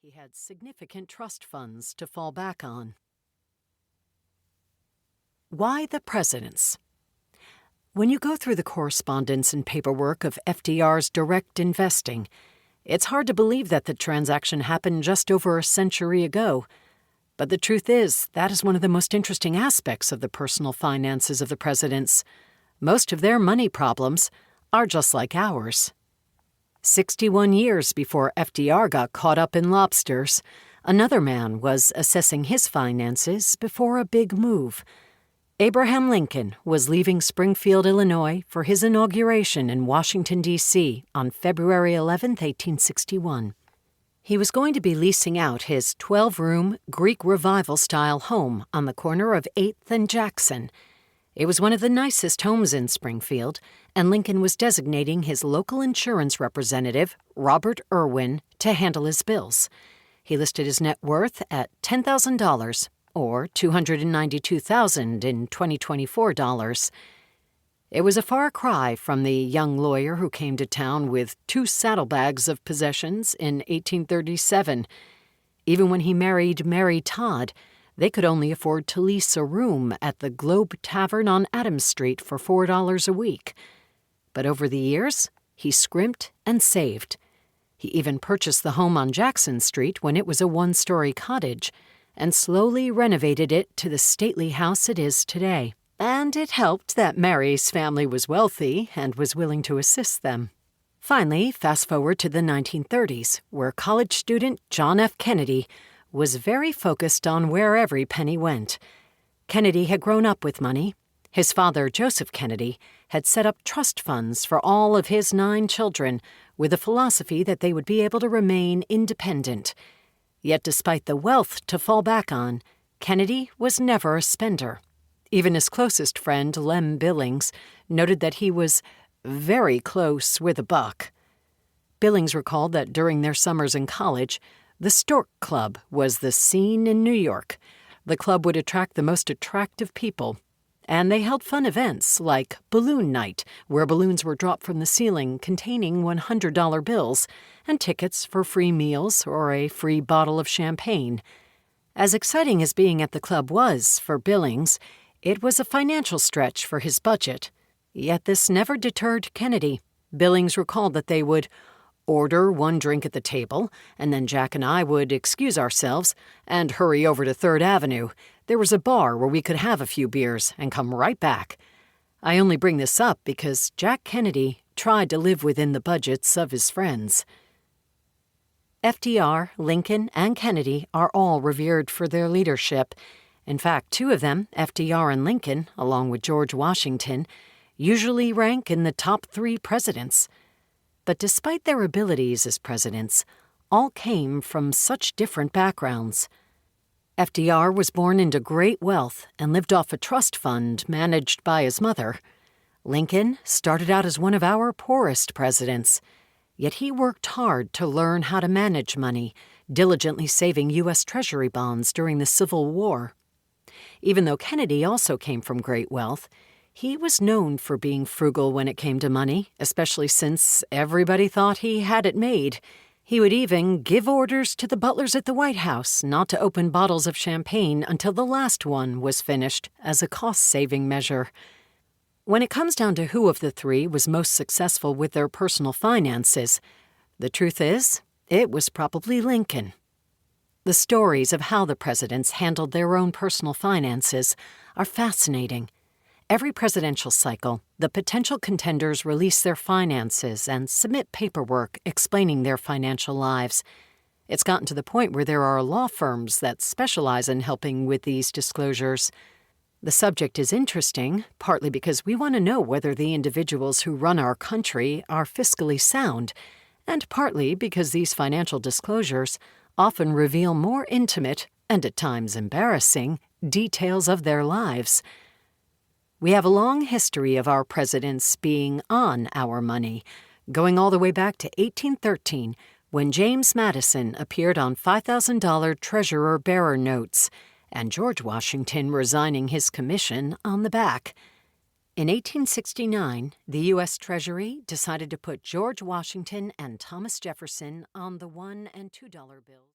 He had significant trust funds to fall back on. Why the presidents? When you go through the correspondence and paperwork of FDR's direct investing, it's hard to believe that the transaction happened just over a century ago. But the truth is, that is one of the most interesting aspects of the personal finances of the presidents. Most of their money problems are just like ours. 61 years before FDR got caught up in lobsters, another man was assessing his finances before a big move. Abraham Lincoln was leaving Springfield, Illinois, for his inauguration in Washington, D.C. on February 11, 1861. He was going to be leasing out his 12-room Greek Revival-style home on the corner of 8th and Jackson. It was one of the nicest homes in Springfield, and Lincoln was designating his local insurance representative, Robert Irwin, to handle his bills. He listed his net worth at $10,000, or $292,000 in 2024 dollars. It was a far cry from the young lawyer who came to town with 2 saddlebags of possessions in 1837. Even when he married Mary Todd, they could only afford to lease a room at the Globe Tavern on Adams Street for $4 a week. But over the years, he scrimped and saved. He even purchased the home on Jackson Street when it was a 1-story cottage, and slowly renovated it to the stately house it is today. And it helped that Mary's family was wealthy and was willing to assist them. Finally, fast forward to the 1930s, where college student John F. Kennedy was very focused on where every penny went. Kennedy had grown up with money. His father, Joseph Kennedy, had set up trust funds for all of his 9 children with a philosophy that they would be able to remain independent. Yet despite the wealth to fall back on, Kennedy was never a spender. Even his closest friend, Lem Billings, noted that he was very close with a buck. Billings recalled that during their summers in college, the Stork Club was the scene in New York. The club would attract the most attractive people, and they held fun events like Balloon Night, where balloons were dropped from the ceiling containing $100 bills, and tickets for free meals or a free bottle of champagne. As exciting as being at the club was for Billings, it was a financial stretch for his budget. Yet this never deterred Kennedy. Billings recalled that they would order 1 drink at the table, and then Jack and I would excuse ourselves and hurry over to 3rd Avenue. There was a bar where we could have a few beers and come right back. I only bring this up because Jack Kennedy tried to live within the budgets of his friends. FDR, Lincoln, and Kennedy are all revered for their leadership. In fact, 2 of them, FDR and Lincoln, along with George Washington, usually rank in the top 3 presidents. But despite their abilities as presidents, all came from such different backgrounds. FDR was born into great wealth and lived off a trust fund managed by his mother. Lincoln started out as one of our poorest presidents, yet he worked hard to learn how to manage money, diligently saving U.S. Treasury bonds during the Civil War. Even though Kennedy also came from great wealth, he was known for being frugal when it came to money, especially since everybody thought he had it made. He would even give orders to the butlers at the White House not to open bottles of champagne until the last one was finished as a cost-saving measure. When it comes down to who of the 3 was most successful with their personal finances, the truth is, it was probably Lincoln. The stories of how the presidents handled their own personal finances are fascinating. Every presidential cycle, the potential contenders release their finances and submit paperwork explaining their financial lives. It's gotten to the point where there are law firms that specialize in helping with these disclosures. The subject is interesting, partly because we want to know whether the individuals who run our country are fiscally sound, and partly because these financial disclosures often reveal more intimate, and at times embarrassing, details of their lives. We have a long history of our presidents being on our money, going all the way back to 1813, when James Madison appeared on $5,000 treasurer-bearer notes, and George Washington resigning his commission on the back. In 1869, the U.S. Treasury decided to put George Washington and Thomas Jefferson on the $1 and $2 bills.